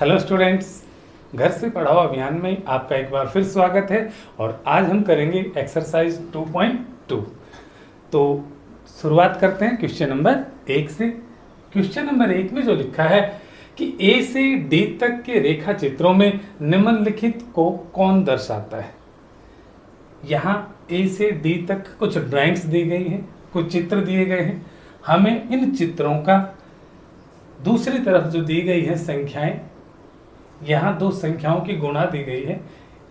Hello students, घर से पढ़ाओ अभियान में आपका एक बार फिर स्वागत है। और आज हम करेंगे एक्सरसाइज 2.2। तो शुरुआत करते हैं क्वेश्चन नंबर 1 से। क्वेश्चन नंबर 1 में जो लिखा है कि ए से डी तक के रेखा चित्रों में निम्नलिखित को कौन दर्शाता है। यहाँ ए से डी तक कुछ ड्राइंग्स दी गई हैं, कुछ चित्र दिए गए हैं। हमें इन चित्रों का दूसरी तरफ जो दी गई है संख्याएं, यहाँ दो संख्याओं की गुणा दी गई है।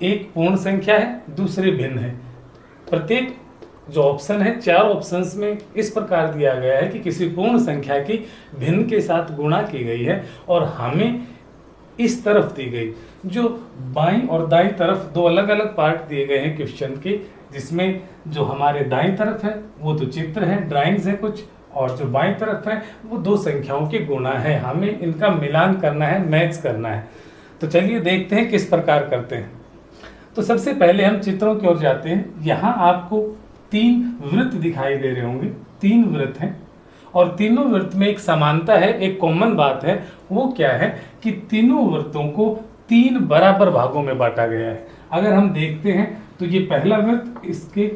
एक पूर्ण संख्या है, दूसरी भिन्न है। प्रत्येक जो ऑप्शन है, 4 ऑप्शंस में इस प्रकार दिया गया है कि किसी पूर्ण संख्या की भिन्न के साथ गुणा की गई है और हमें इस तरफ दी गई। जो बाईं और दाईं तरफ दो अलग अलग पार्ट दिए गए हैं क्वेश्चन के, जिसमें जो हमारे दाईं तरफ है वो तो चित्र है, ड्राइंग्स है कुछ, और जो बाईं तरफ है वो दो संख्याओं की गुणा है। हमें इनका मिलान करना है, मैच करना है। तो चलिए देखते हैं किस प्रकार करते हैं। तो सबसे पहले हम चित्रों की ओर जाते हैं। यहाँ आपको 3 वृत्त दिखाई दे रहे होंगे, 3 वृत्त हैं और तीनों वृत्त में एक समानता है, एक कॉमन बात है। वो क्या है कि तीनों वृत्तों को 3 बराबर भागों में बांटा गया है। अगर हम देखते हैं तो ये पहला वृत्त, इसके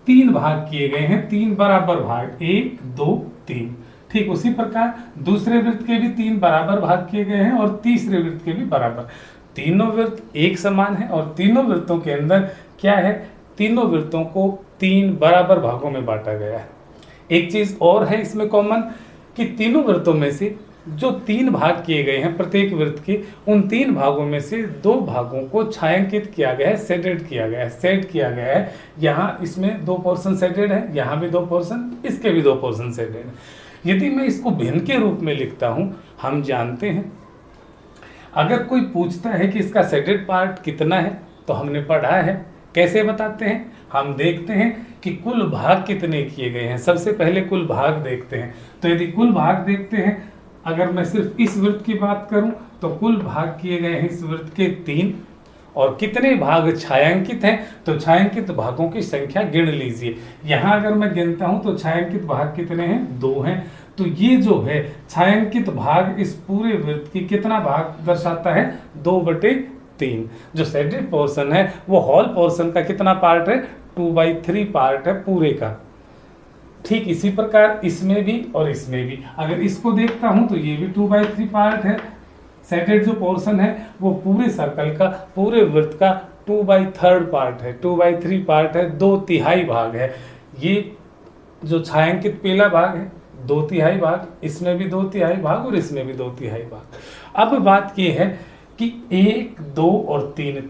3 भाग किए गए हैं, 3 बराबर भाग, 1 2 3। ठीक उसी प्रकार दूसरे वृत्त के भी 3 बराबर भाग किए गए हैं और तीसरे वृत्त के भी बराबर। तीनों वृत्त एक समान है और तीनों वृत्तों के अंदर क्या है, तीनों वृत्तों को 3 बराबर भागों में बांटा गया है। एक चीज और है इसमें कॉमन कि तीनों वृत्तों में से जो 3 भाग किए गए हैं प्रत्येक वृत्त के, उन 3 भागों में से 2 भागों को छायांकित किया गया है, सेडेड किया गया है, सेट किया गया है। यहाँ इसमें 2 पोर्शन सेडेड है, यहाँ भी 2 पोर्शन, इसके भी 2 पोर्शन सेडेड है। यदि मैं इसको भिन्न के रूप में लिखता हूं, हम जानते हैं अगर कोई पूछता है कि इसका सेडेड पार्ट कितना है तो हमने पढ़ा है कैसे बताते हैं। हम देखते हैं कि कुल भाग कितने किए गए हैं। सबसे पहले कुल भाग देखते हैं। तो यदि कुल भाग देखते हैं, अगर मैं सिर्फ इस वृत्त की बात करूं तो कुल भाग किए गए हैं इस वृत्त के 3 और कितने भाग छायांकित हैं तो छायांकित भागों की संख्या गिन लीजिए। यहाँ अगर मैं गिनता हूं तो छायांकित भाग कितने हैं, 2 हैं। तो ये जो है छायांकित भाग इस पूरे वृत्त की कितना भाग दर्शाता है, 2/3। जो सेडेड पोर्शन है वो होल पोर्शन का कितना पार्ट है, 2/3 पार्ट है पूरे का। ठीक इसी प्रकार इसमें भी और इसमें भी। अगर इसको देखता हूं तो ये भी 2/3 पार्ट है। सेडेड जो पोर्शन है वो पूरे सर्कल का, पूरे वृत्त का 2/3 पार्ट है, 2/3 पार्ट है, 2/3 भाग है। ये जो छायांकित पीला भाग है 2/3 भाग, इसमें भी 2/3 भाग और इसमें भी 2/3 भाग। अब बात ये है कि 1 2 और 3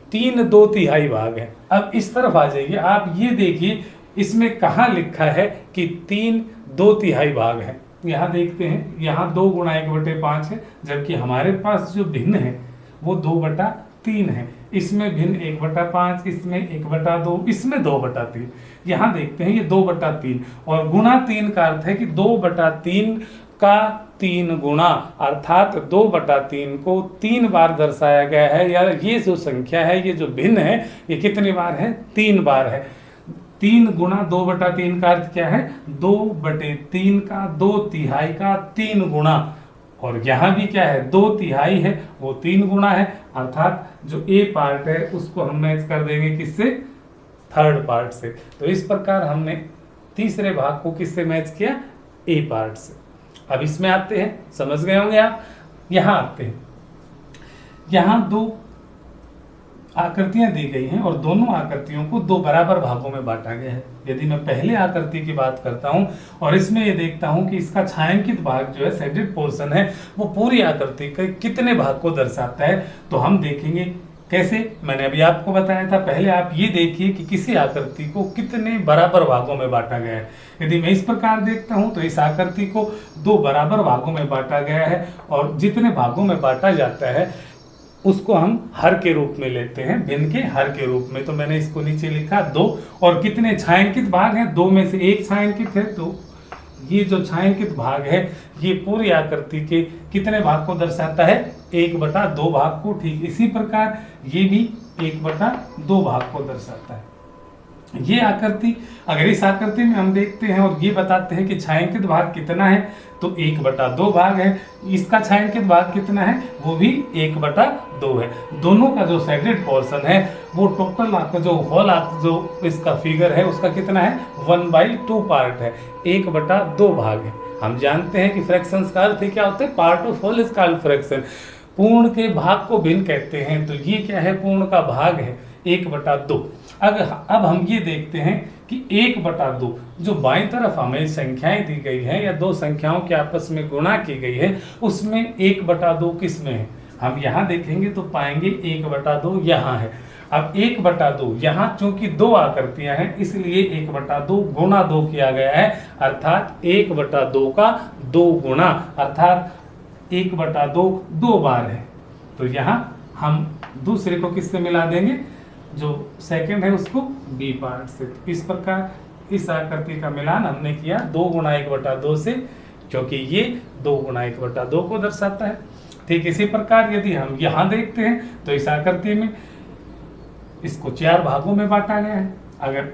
2/3 भाग है। अब इस तरफ आ जाइए, आप ये देखिए इसमें कहाँ लिखा है कि 3 2/3 भाग है। यहाँ देखते हैं, यहाँ 2 × 1/5 है, जबकि हमारे पास जो भिन्न है वो 2/3 है। इसमें भिन्न 1/5, इसमें 1/2, इसमें 2/3। यहाँ देखते हैं ये 2/3 और गुणा 3 का अर्थ है कि 2/3 का 3 गुणा, अर्थात 2/3 को 3 बार दर्शाया गया है। या ये जो संख्या है, ये जो भिन्न है, ये कितनी बार है, 3 बार है। 3 गुणा 2/3 का अर्थ क्या है, 2/3 का 2/3 का 3 गुणा। और यहाँ भी क्या है, 2/3 है, वो 3 गुणा है। अर्थात जो ए पार्ट है उसको हम मैच कर देंगे किससे, थर्ड पार्ट से। तो इस प्रकार हमने तीसरे भाग को किससे मैच किया, ए पार्ट से। अब इसमें आते हैं, समझ गए होंगे आप। यहाँ आते हैं, यहाँ 2 आकृतियां दी गई हैं और दोनों आकृतियों को 2 बराबर भागों में बांटा गया है। यदि मैं पहले आकृति की बात करता हूं और इसमें ये देखता हूं कि इसका छायांकित भाग जो है, सेडेड पोर्शन है, वो पूरी आकृति के कितने भाग को दर्शाता है, तो हम देखेंगे कैसे। मैंने अभी आपको बताया था, पहले आप ये देखिए कि किसी आकृति को कितने बराबर भागों में बांटा गया है। यदि मैं इस प्रकार देखता हूं तो इस आकृति को 2 बराबर भागों में बांटा गया है और जितने भागों में बांटा जाता है उसको हम हर के रूप में लेते हैं, भिन्न के हर के रूप में। तो मैंने इसको नीचे लिखा 2। और कितने छायांकित भाग हैं, 2 में से 1 छायांकित है। तो ये जो छायांकित भाग है ये पूरी आकृति के कितने भाग को दर्शाता है, 1/2 भाग को। ठीक इसी प्रकार ये भी 1/2 भाग को दर्शाता है। ये आकृति, अगर इस आकृति में हम देखते हैं और ये बताते हैं कि छायांकित भाग कितना है, तो 1/2 भाग है। इसका छायांकित भाग कितना है, वो भी 1/2 है। दोनों का जो शेडेड पोर्शन है वो टोटल आपका जो होल जो इसका फिगर है उसका कितना है, 1/2 पार्ट है, 1/2 भाग है। हम जानते हैं कि फ्रैक्शंस का अर्थ क्या होता है, part of whole is called fraction. पूर्ण के भाग को भिन्न कहते हैं, तो ये क्या है, पूर्ण का भाग है 1/2। अब हम ये देखते हैं कि 1/2 जो बाईं तरफ हमें संख्याएं दी गई हैं या दो संख्याओं के आपस में गुणा की गई है, उसमें 1/2 किस में है, हम यहाँ देखेंगे तो पाएंगे 1/2 यहाँ है। अब 1/2 यहाँ चूंकि दो आकृतियां हैं इसलिए 1/2 गुणा 2 किया गया है, अर्थात 1/2 का 2 गुणा, अर्थात 1/2 2 बार है। तो यहाँ हम दूसरे को किससे मिला देंगे, जो सेकंड है उसको बी पार्ट से। इस प्रकार इस आकृति का मिलान हमने किया 2 गुणा 1/2 से, क्योंकि ये 2 गुणा 1/2 को दर्शाता है। ठीक इसी प्रकार यदि हम यहाँ देखते हैं तो इस आकृति में इसको 4 भागों में बांटा गया है। अगर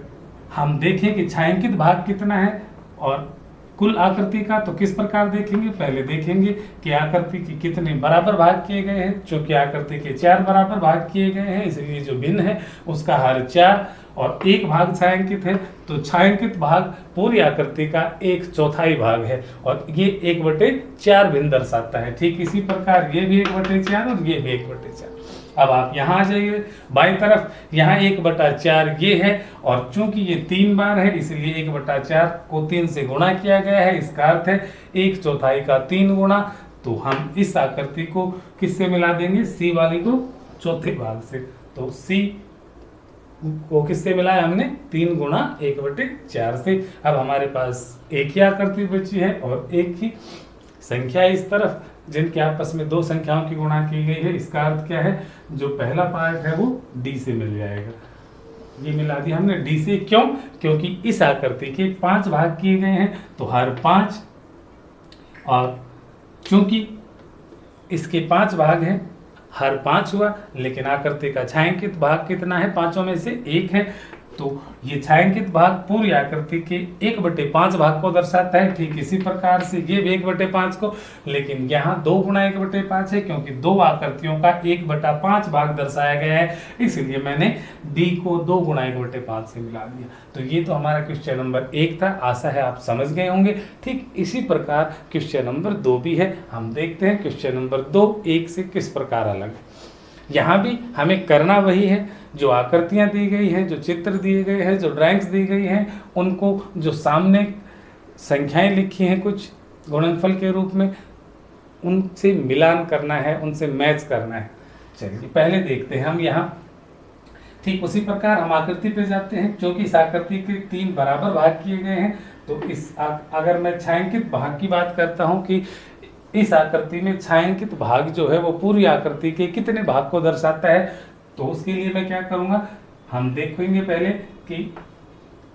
हम देखें कि छायांकित भाग कितना है और कुल आकृति का, तो किस प्रकार देखेंगे, पहले देखेंगे कि आकृति के कितने बराबर भाग किए गए हैं। चूंकि आकृति के 4 बराबर भाग किए गए हैं इसलिए जो भिन्न है उसका हर 4 और 1 भाग छायांकित है, तो छायांकित भाग पूरी आकृति का 1/4 भाग है और ये 1/4 भिन्न दर्शाता है। ठीक इसी प्रकार ये भी 1/4 और ये भी 1/4। अब आप यहाँ आ जाइए बाईं तरफ, यहाँ 1/4 ये है और चूंकि ये 3 बार है इसलिए 1/4 को 3 से गुणा किया गया है। इसका अर्थ है 1/4 का 3 गुणा। तो हम इस आकृति को किससे मिला देंगे, सी वाली को चौथे भाग से। तो सी को किससे मिलाया हमने, 3 गुणा 1/4 से। अब हमारे पास एक ही आकृति बची है और एक ही संख्या इस तरफ, जिनके आपस में 2 संख्याओं की गुणा की गई है। इसका अर्थ क्या है, जो पहला पार्ट है वो डी से मिल जाएगा। ये मिला दिया हमने डी से, क्यों, क्योंकि इस आकृति के 5 भाग किए गए हैं, तो हर 5, और चूंकि इसके 5 भाग हैं हर 5 हुआ, लेकिन आकृति का छायांकित भाग कितना है, 5 में से 1 है, तो ये छायांकित भाग पूरी आकृति के 1/5 भाग को दर्शाता है। ठीक इसी प्रकार से ये भी 1/5 को, लेकिन यहाँ 2 गुणा 1/5 है, क्योंकि 2 आकृतियों का 1/5 भाग दर्शाया गया है, इसलिए मैंने डी को 2 गुणा 1/5 से मिला दिया। तो ये तो हमारा क्वेश्चन नंबर 1 था, आशा है आप समझ गए होंगे। ठीक इसी प्रकार क्वेश्चन नंबर 2 भी है। हम देखते हैं क्वेश्चन नंबर 2 1 से किस प्रकार अलग है। यहाँ भी हमें करना वही है, जो आकृतियाँ दी गई हैं, जो चित्र दिए गए हैं, जो ड्राइंग्स दी गई हैं, उनको जो सामने संख्याएं लिखी हैं कुछ गुणनफल के रूप में, उनसे मिलान करना है, उनसे मैच करना है। चलिए पहले देखते हैं हम यहाँ। ठीक उसी प्रकार हम आकृति पे जाते हैं। क्योंकि इस आकृति के 3 बराबर भाग किए गए हैं, तो अगर मैं छायांकित भाग की बात करता हूँ कि इस आकृति में छायांकित भाग जो है वो पूरी आकृति के कितने भाग को दर्शाता है, तो उसके लिए मैं क्या करूंगा, हम देखेंगे पहले कि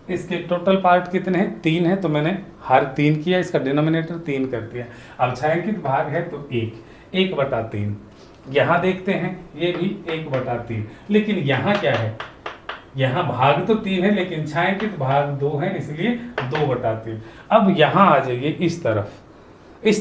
इसके टोटल पार्ट कितने हैं, 3 है, तो मैंने हर 3 किया, इसका डिनोमिनेटर 3 कर दिया। अब छायांकित भाग है तो 1/3। यहाँ देखते हैं ये भी 1/3, लेकिन यहाँ क्या है, यहाँ भाग तो 3 है लेकिन छायांकित भाग 2 है, इसलिए 2/3। अब यहाँ आ जाइए इस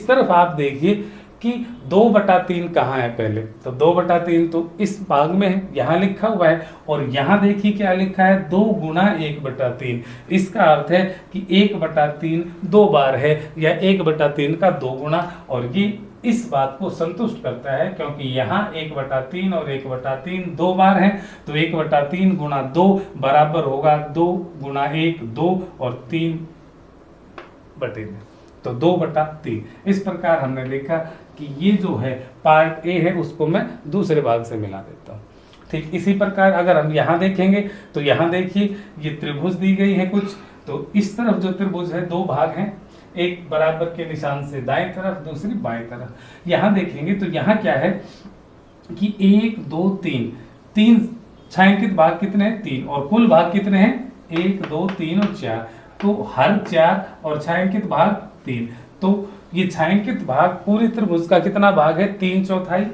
तरफ आप देखिए कि 2/3 कहाँ है, पहले तो 2/3 तो इस भाग में है, यहाँ लिखा हुआ है, और यहाँ देखिए क्या लिखा है, 2 गुणा 1/3। इसका अर्थ है कि 1/3 2 बार है, या 1/3 का 2 गुणा, और ये इस बात को संतुष्ट करता है, क्योंकि यहाँ 1/3 और 1/3 2 बार है, तो 1/3 गुणा 2 बराबर होगा 2 गुणा 1 2 और 3/3, तो 2/3। इस प्रकार हमने देखा कि ये जो है पार्ट ए है उसको मैं दूसरे भाग से मिला देता हूँ। ठीक इसी प्रकार अगर हम यहाँ देखेंगे तो यहाँ देखिए ये त्रिभुज दी गई है कुछ, तो इस तरफ जो त्रिभुज है 2 भाग हैं, एक बराबर के निशान से दाएं तरफ, दूसरी बाएं तरफ। यहाँ देखेंगे तो यहाँ क्या है कि 1 2 3 छायांकित भाग कितने हैं, 3, और कुल भाग कितने हैं, 1 2 3 और 4, तो हर 4 और छायांकित भाग 3, तो ये छायांकित भाग पूरे त्रिभुज का कितना भाग है, 3/4।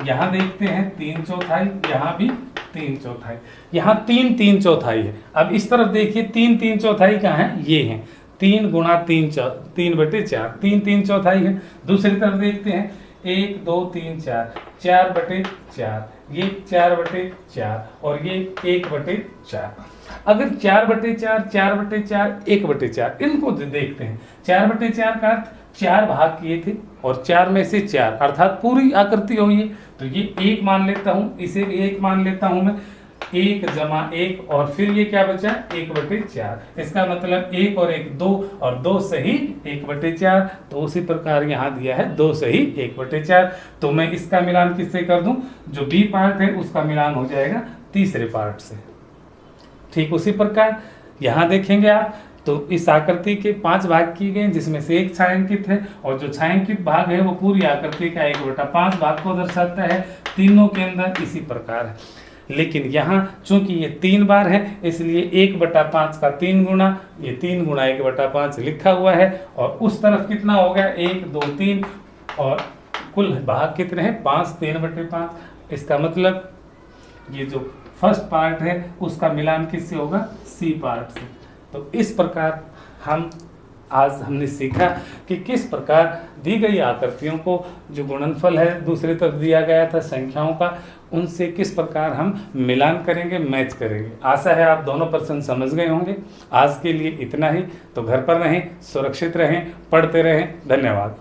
यहाँ देखते हैं 3/4, यहाँ भी 3/4। यहाँ 3/3 है। अब इस तरफ देखिए 3/3 कहाँ है, ये है 3 गुणा 3/4, 3/3 है। दूसरी तरफ देखते हैं 1 2 3 4, 4/4, ये 4/4 और ये 1/4। अगर 4/4, 4/4, 1/4 इनको देखते हैं। 4/4 का अर्थ 4 भाग किए थे और 4 में से 4 अर्थात पूरी आकृति हुई है, तो ये 1 मान लेता हूं, इसे भी 1 मान लेता हूं मैं। 1 जमा 1 और फिर ये क्या बचा, 1/4। इसका मतलब 1 और 1 2 और 2 सही 1/4। तो उसी प्रकार यहाँ दिया है 2 सही 1/4। तो मैं इसका मिलान किससे कर दूं, जो बी पार्ट है उसका मिलान हो जाएगा तीसरे पार्ट से। ठीक उसी प्रकार यहाँ देखेंगे आप, तो इस आकृति के 5 भाग किए गए जिसमें से एक छायांकित है और जो छायांकित भाग है वो पूरी आकृति का 1/5 भाग को दर्शाता है। तीनों के अंदर इसी प्रकार है, लेकिन यहाँ चूंकि ये 3 बार है इसलिए 1/5 का 3 गुना, ये 3 गुणा 1/5 लिखा हुआ है। और उस तरफ कितना हो गया, 1 2 3 और कुल भाग कितने हैं 5, 3/5। इसका मतलब ये जो फर्स्ट पार्ट है उसका मिलान किससे होगा, सी पार्ट से। तो इस प्रकार हमने सीखा कि किस प्रकार दी गई आकृतियों को जो गुणनफल है दूसरी तरफ दिया गया था संख्याओं का, उनसे किस प्रकार हम मिलान करेंगे, मैच करेंगे। आशा है आप दोनों प्रश्न समझ गए होंगे। आज के लिए इतना ही। तो घर पर रहें, सुरक्षित रहें, पढ़ते रहें। धन्यवाद।